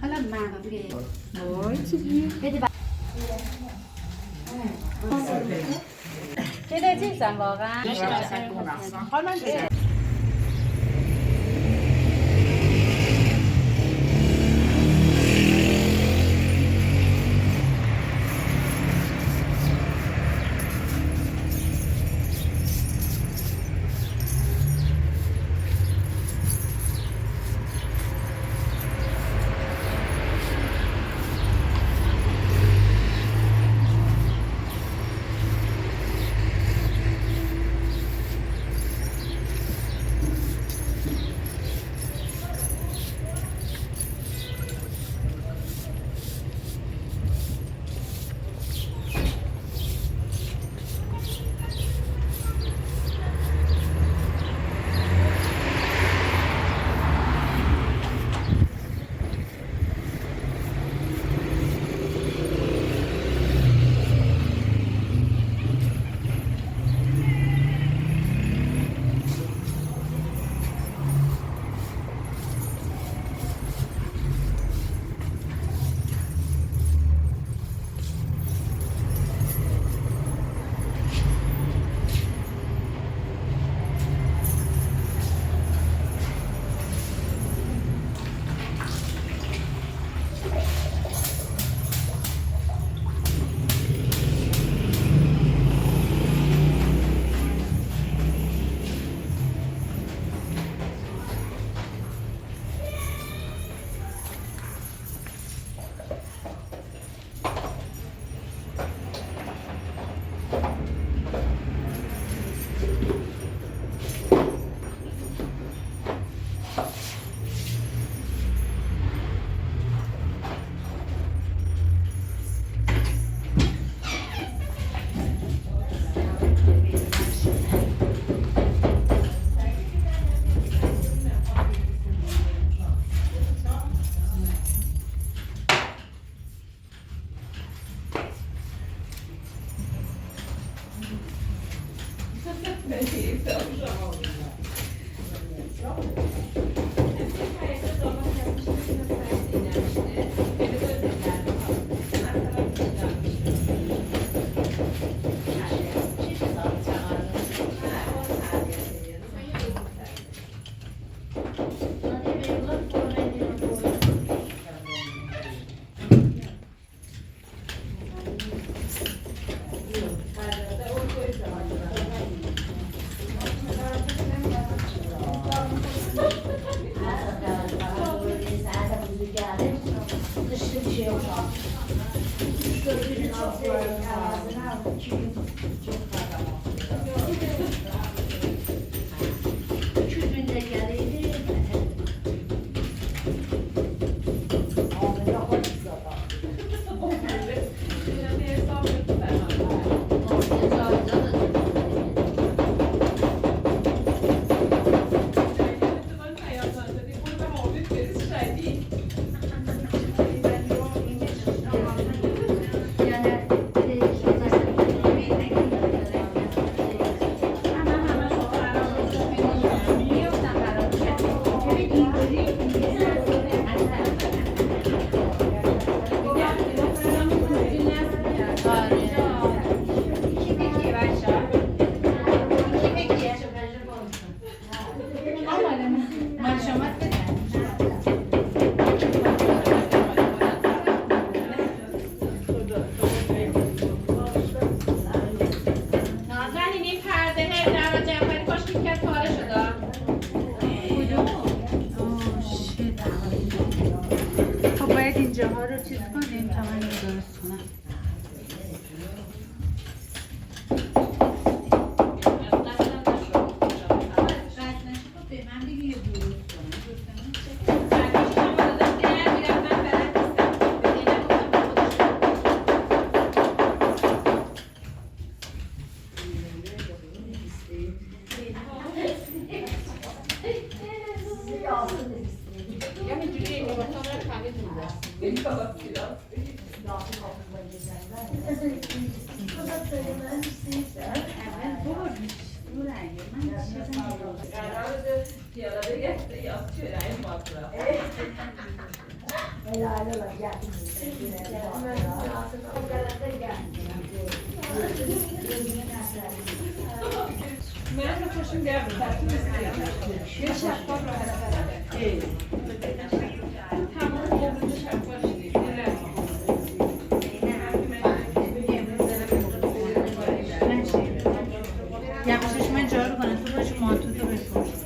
حالا منفی وای چیزی بده چیزم واقعا حالا نازنین این پرده در جعفری کاش که پاره شده. خب باید اینجاها رو چیز کنیم تا من درست کنم. من رو خوشم بیار بطرتون یه شفاف رو هست تمام عمرو شفاف شدید یواشش من جارو کنم تو باش مانتو تو بپوش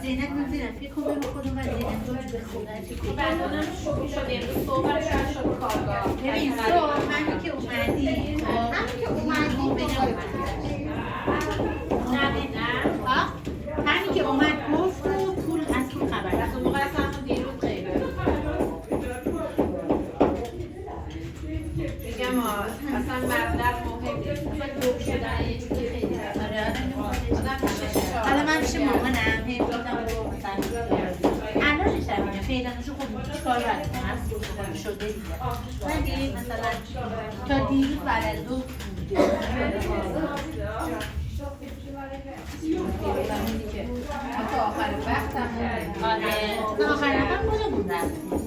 زینت من زینت فکر کنم به خودم و زینت روز به خودم چی بندانم شوکی شده امروز صبح شد شد کارگاه ببین صبح همین که اومدی همین که اومد گفت و پول از پول خبر از اون موقع اصلا دیروز غیبه میگم اصلا مبلغ مهم نیست اصلا گم شدن یه چیزی خیلی حالا من پیش مامانم هی گفتم رو مثلا الان نشتم فعلانشو خب چیکار باید کنم شده دیگه ولی مثلا تا دیروز برای دو تا آخر وقت هم آره تا آخر وقت خودمون رفتیم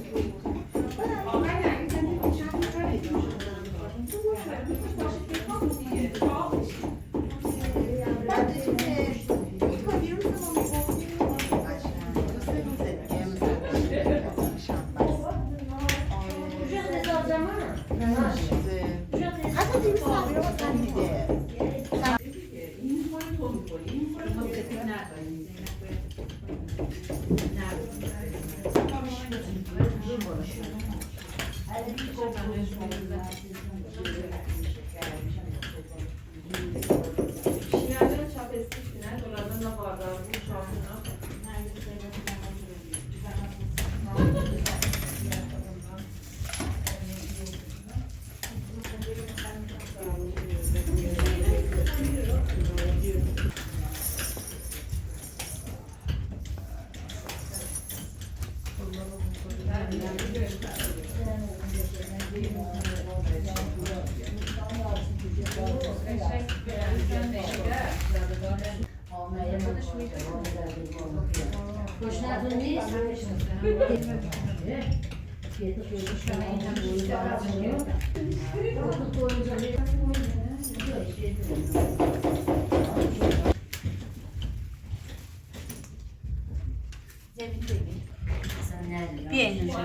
بیا اینجا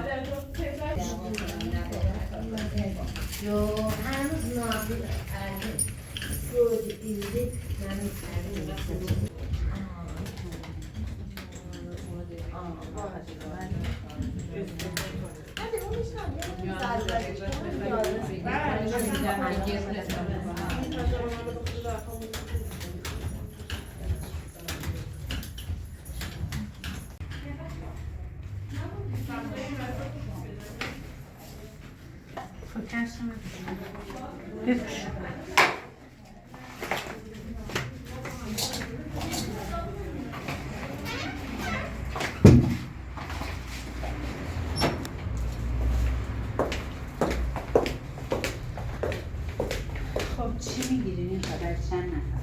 بپوش خب چی میگیرین این خبر چند نفر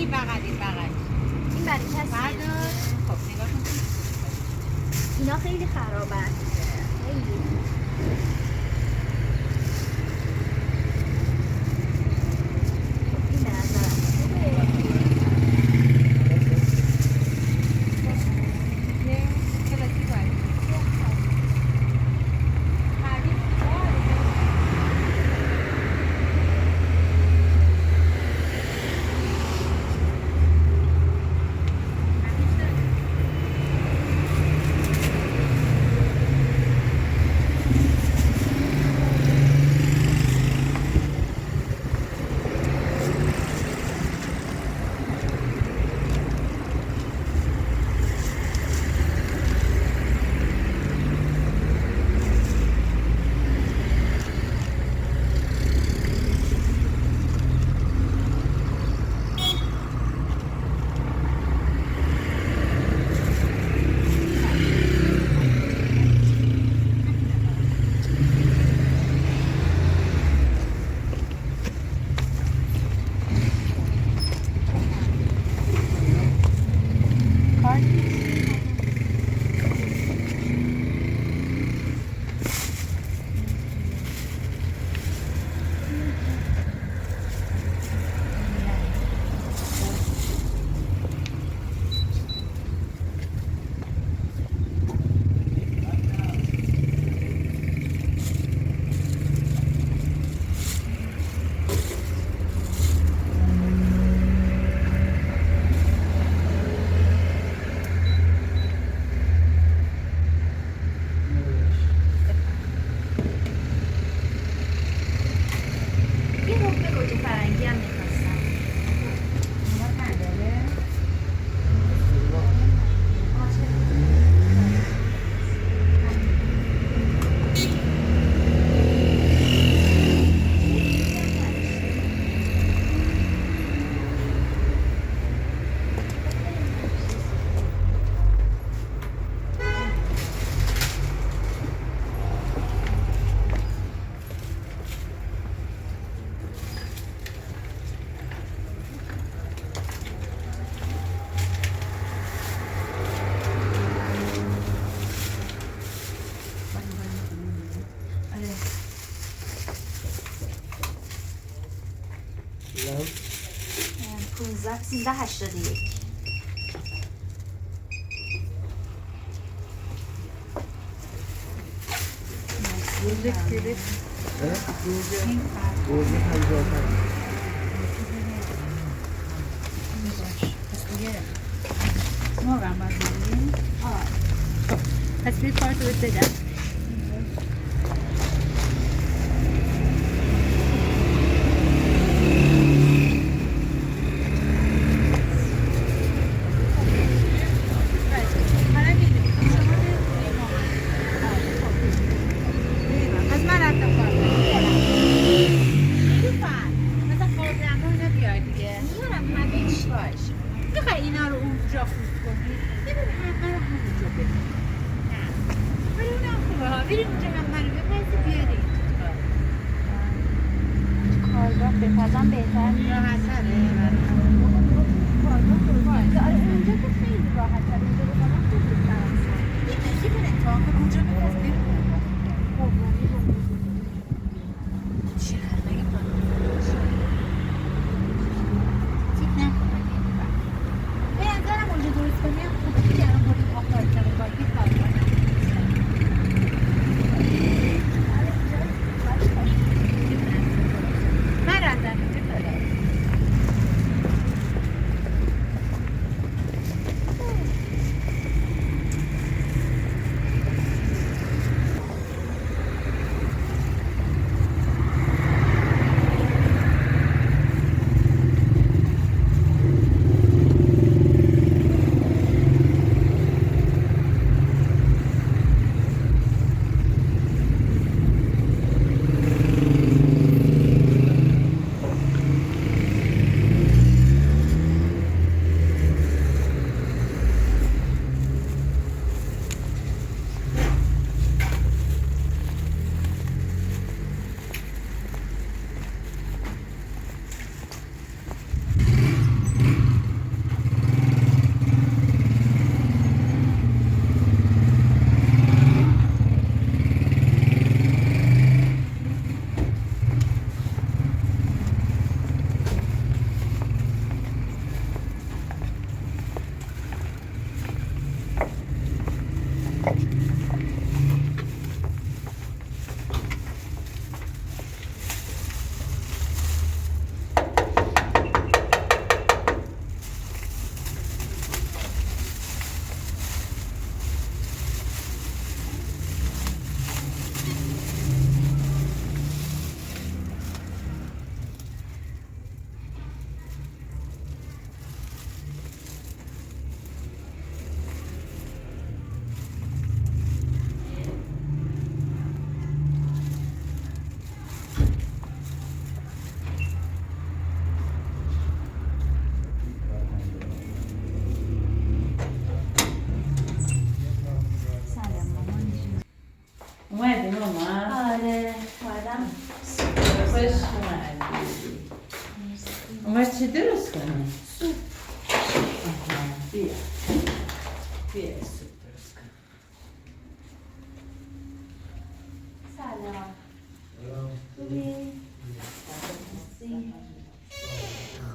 این بغلی این برای کسی خب نگاه کن اینا خیلی خرابن خیلی سیزده 81 پس بید کارتو بهت بدم من رفتم چی درست کنم؟ سوپ. بیا سوپ درست کنم. سلام. خوبی؟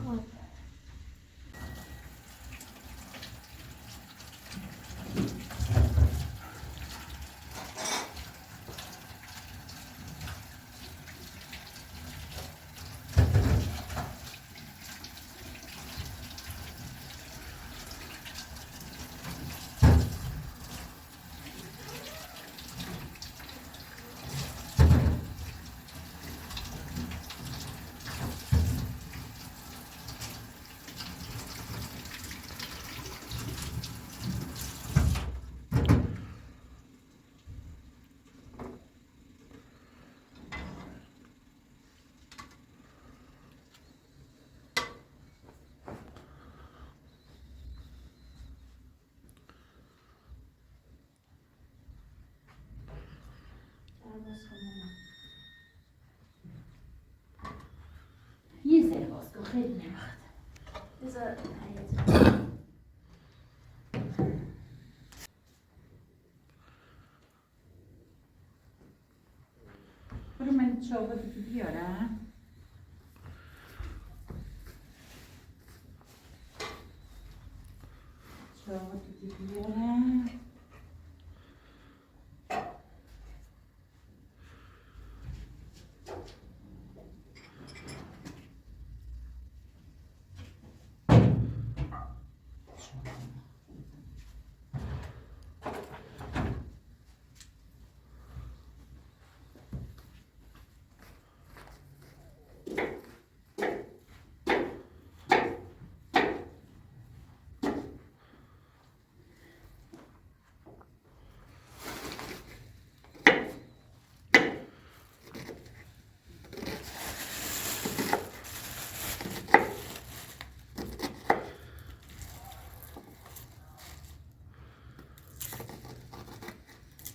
خب یه ذره باز کن خیلی نمیخواد. بذار حیاط. برو من چاقو تو بیارم. چاقو تو بیارم.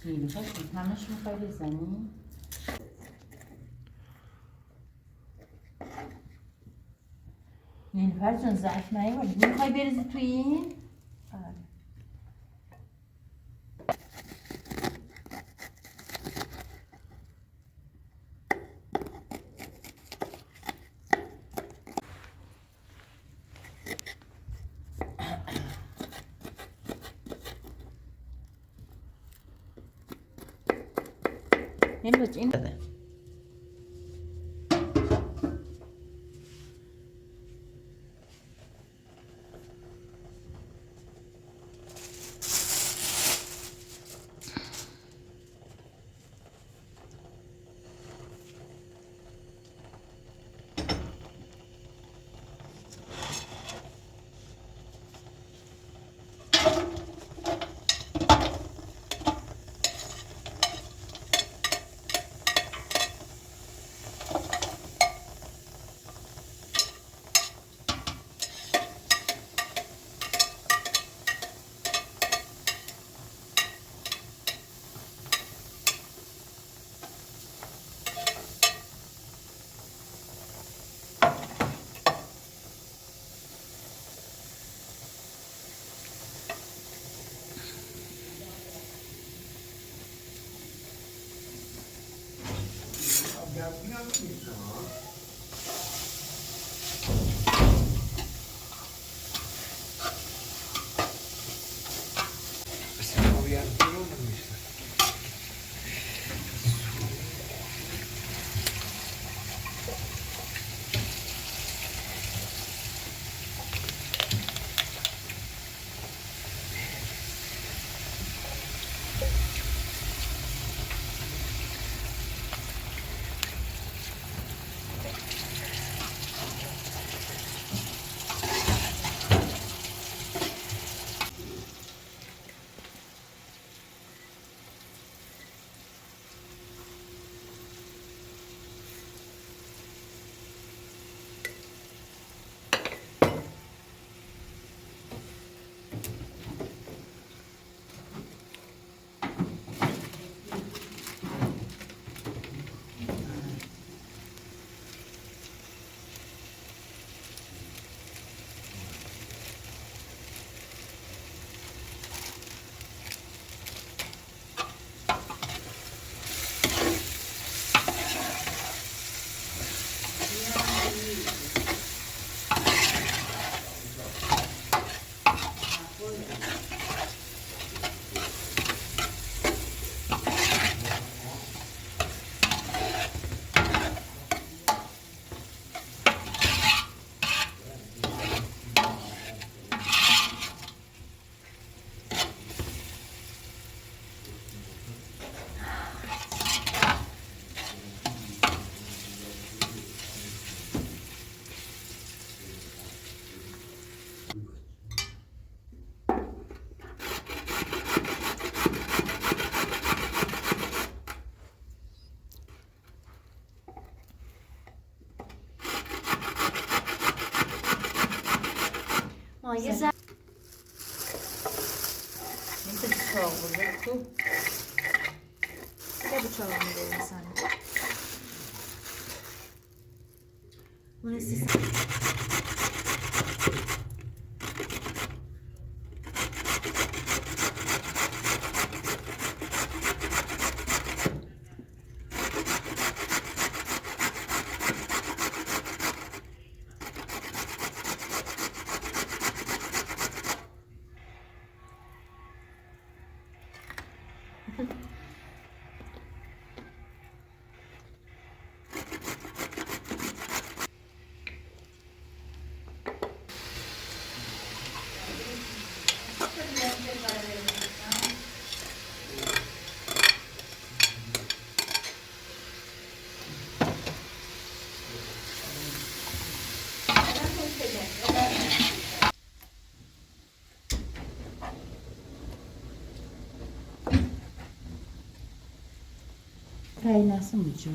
نیلوفر همش میخوای بزنی؟ نیلوفر جان ظرف نیاوردی میخوای بریزی توی این؟ آره. نیلوفر این بده. یه ذره میشه چاق بزرگ تو بگو چهار میده مثلا اون سیستم Kaynasın mı çok?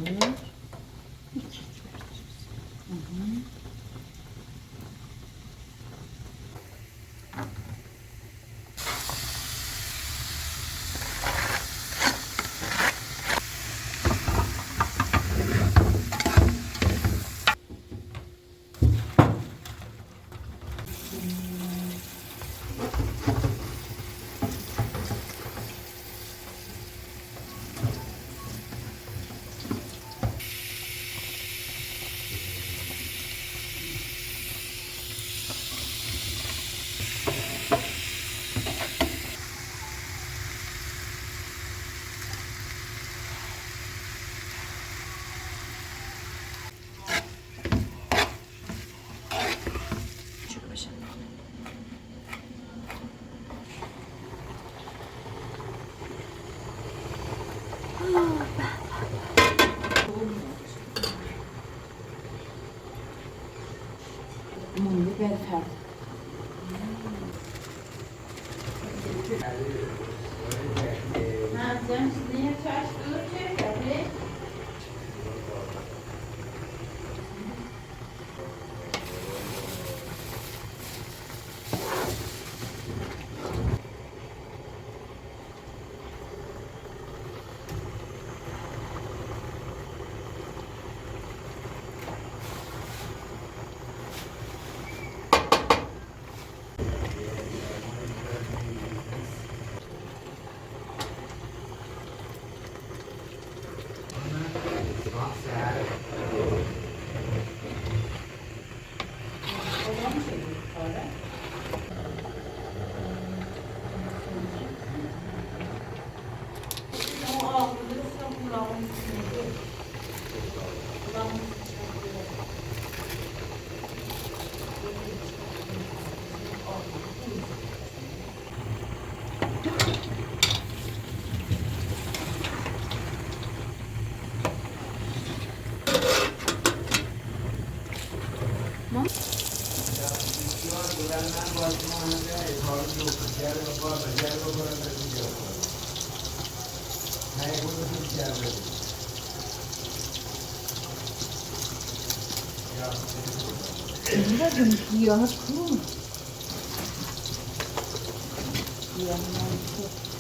Mumlu berfer. Sen niye çalıştığın şey? Bakın siyahı kuru. Siyahından çok.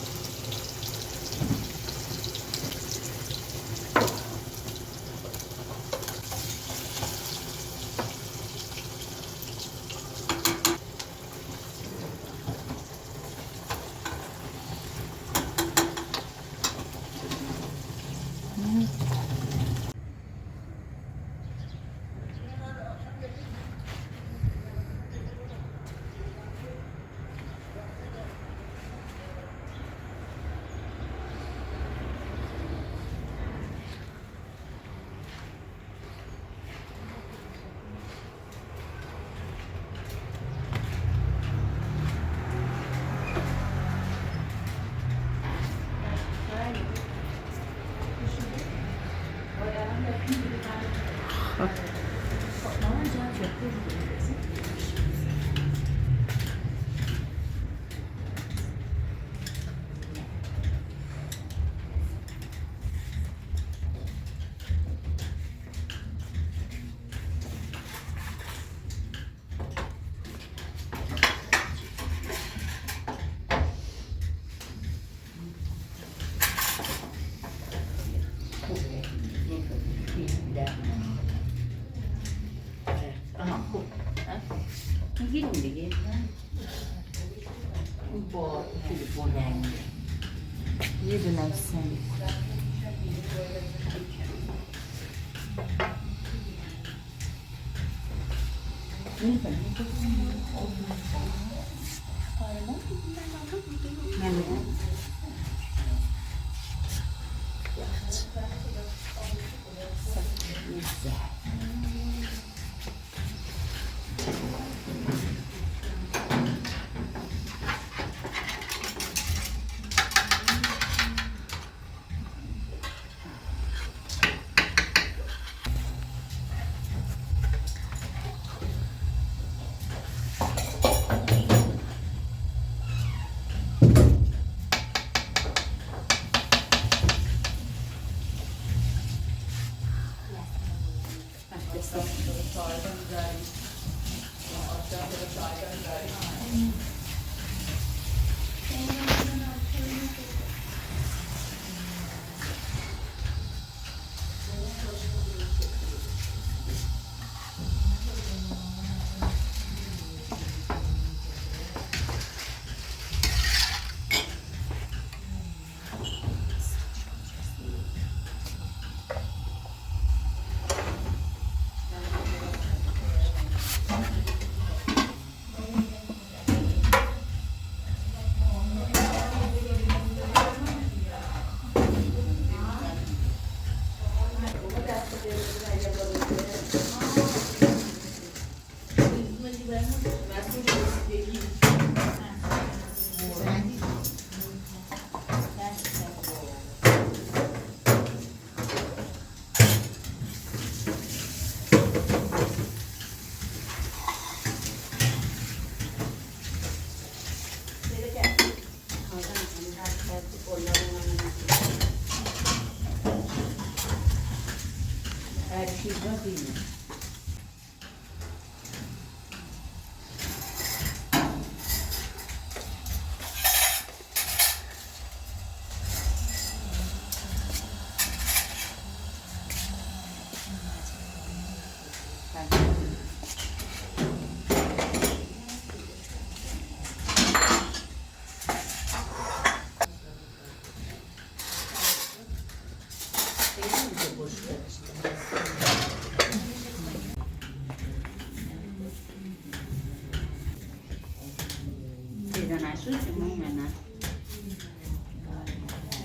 با تلفن رنگی یه دونم سن پیدا نشد که مومنه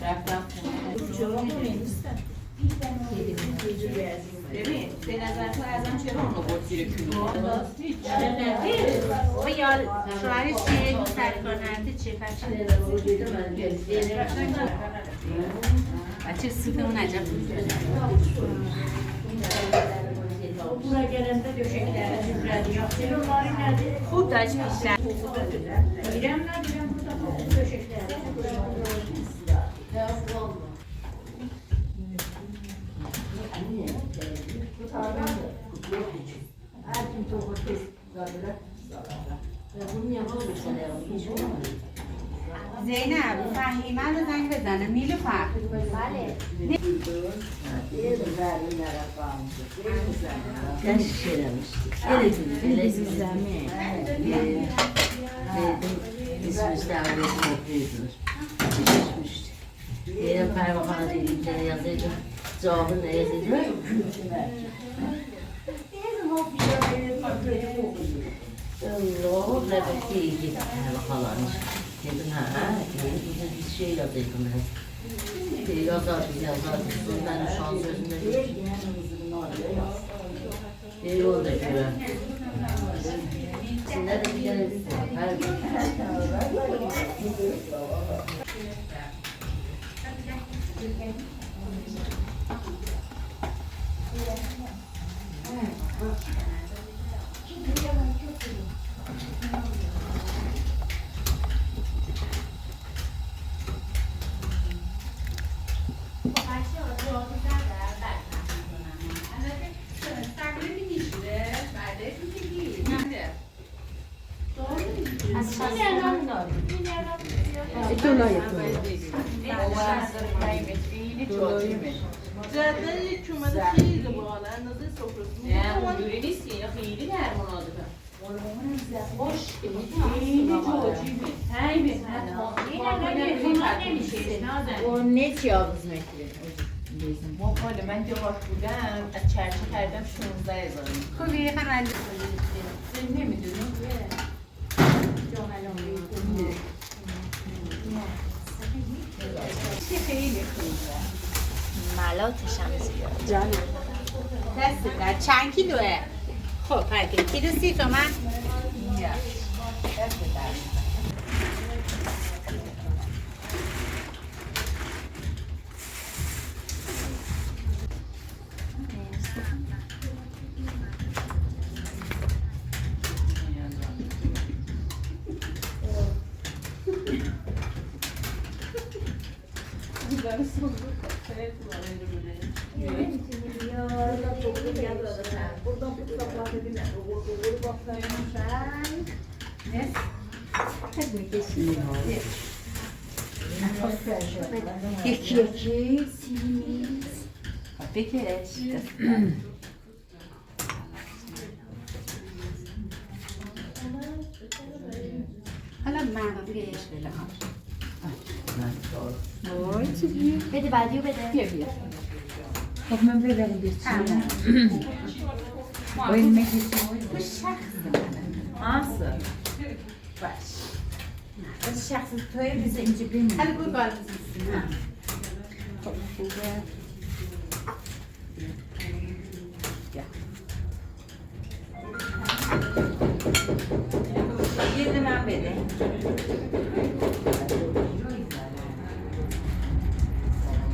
رفتم ببین به نظر تو ازم چرا اونو بود زیر کلو و یا شوهرش که سرکار نرده چه بچه سوپ اون عجب بود Buraya gelende döşekler, cümle خوب داشت بیشتر İrem'le İrem burada döşekler. زینب فهیمه رو زنگ بزنه نیلوفر İsmiş davranış topluyordur. Çalışmıştı. Diyelim pervana deyince yazıyordum. Cevabını ne yazıyordum? Allah Rebek'e iyi gitti pervalanmış. Dedim ha, bir şey yazıyordum ben. Yazar. Ben şu an sözünde değilim. İyi oldu güven. Şimdi de bir kere her gün. جدول یک اومده خیلی بالا اندازه سفره. نه اونجوری نیست که اینا خیلی درموناده. Ne cihazınız metre? ما مال من که باش بودم از چرچه کردم 16,000 خب یه خنده نمیدونی خیلی خوبه ملاتش هم زیاد جانم دست در چند کیلوه؟ خب فرقه کیلو 30 تومن؟ نه دست در یکی یکی سیمیز بکش حالا منفیش بله بده بعدیو بده بیا خب من ببرم bir çiğne. O ilmek istiyor. Nasıl? باش Az şahsız toyu bize ince bir mi? حالا بوی بالز میسیم خب خوبه. یه دونم بده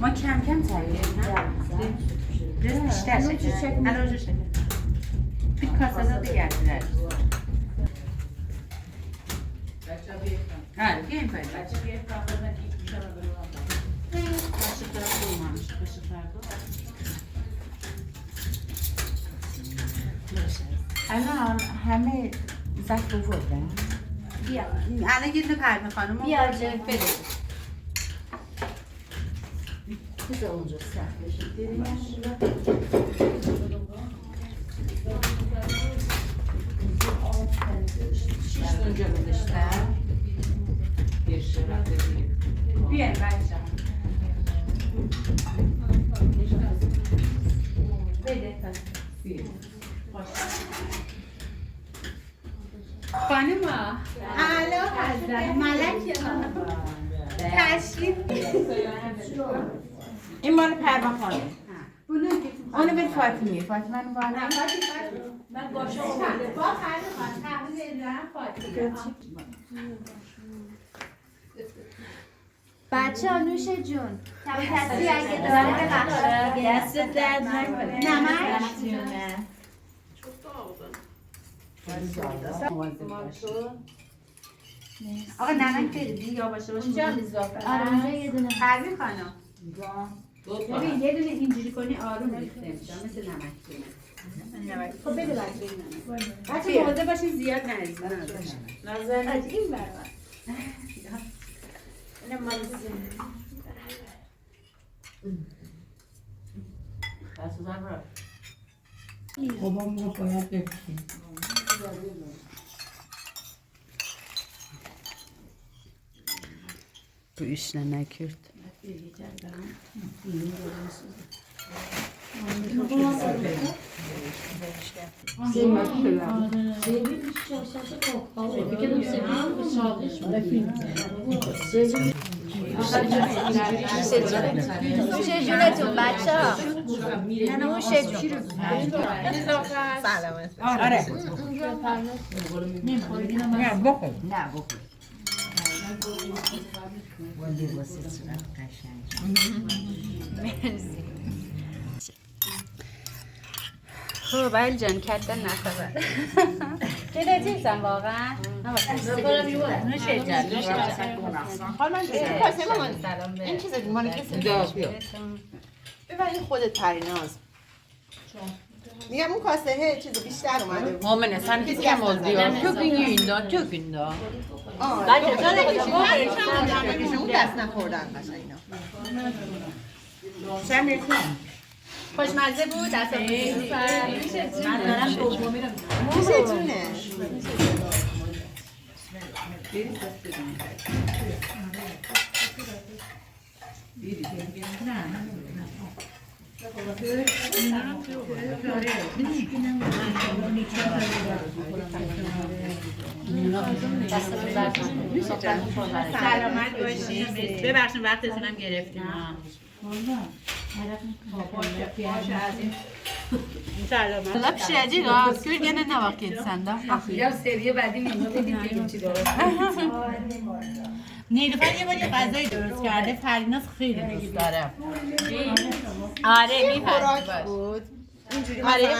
ما کم کم تایید نه بیشتر شکل الان جو شکل bir kasada da geldiler. Ha, gelin koyun. Kaşıklar bulmamış, kaşıklar da. الان همه زخم بودن. بیا. الان یه دونه پرمه خانم بیا جا بده. Güzel olacak sen. شیش اونجا گذاشتم بیاین بچه بده خانم الو حضرت ملک تشریف این مال پرما خانم. اونو به فاطمه. فاطمه رو بالا. من باشه اومده با خانم تحویل ایران فاطمه بچه ها نوش جون کسی اگه داره ببخشه دست درد نکنه نمک آقا نمک بدید یا باشه باشه اونجا آره اونجا یه دونه پروین خانم ببین یه دونه اینجوری کنی آروم ریخته میشه مثل نمک خب بده بچه مواظب باشین زیاد نریزین نظر از این برابر اینم مال Babam bu bayağı döktü. Bu işle ne kürt? نوش جونتون بچه ها نوش جون سلامت آره. نه بخور. نه بخور ولی واسه صورت قشنگ خب ایل جان کردن نخبر جدیدیزم واقعا نوش جان نوش جان حالا من کاسه مامان این چیز مال کسی ببین این خودت پریناز میگم اون کاسه چیز بیشتر اومده بود Homene sen hiç kem oldu ya. Çok ünlüydü, çok ünlü. اون دست نخوردن قشنگ اینا Sen ne خوشمزه بود دست من دارم دومی رو میشه جونه سلامت باشید ببخشید وقتتون هم گرفتیم Valla pişirecek ha. Gölgenin ne vakit sende? Ya seriye بعدی میگم چی داره نیلوفر یه باری غذایی درست کرده فریناز خیلی دوست داره Are mi خوراک بود اینجوری آره. مثلا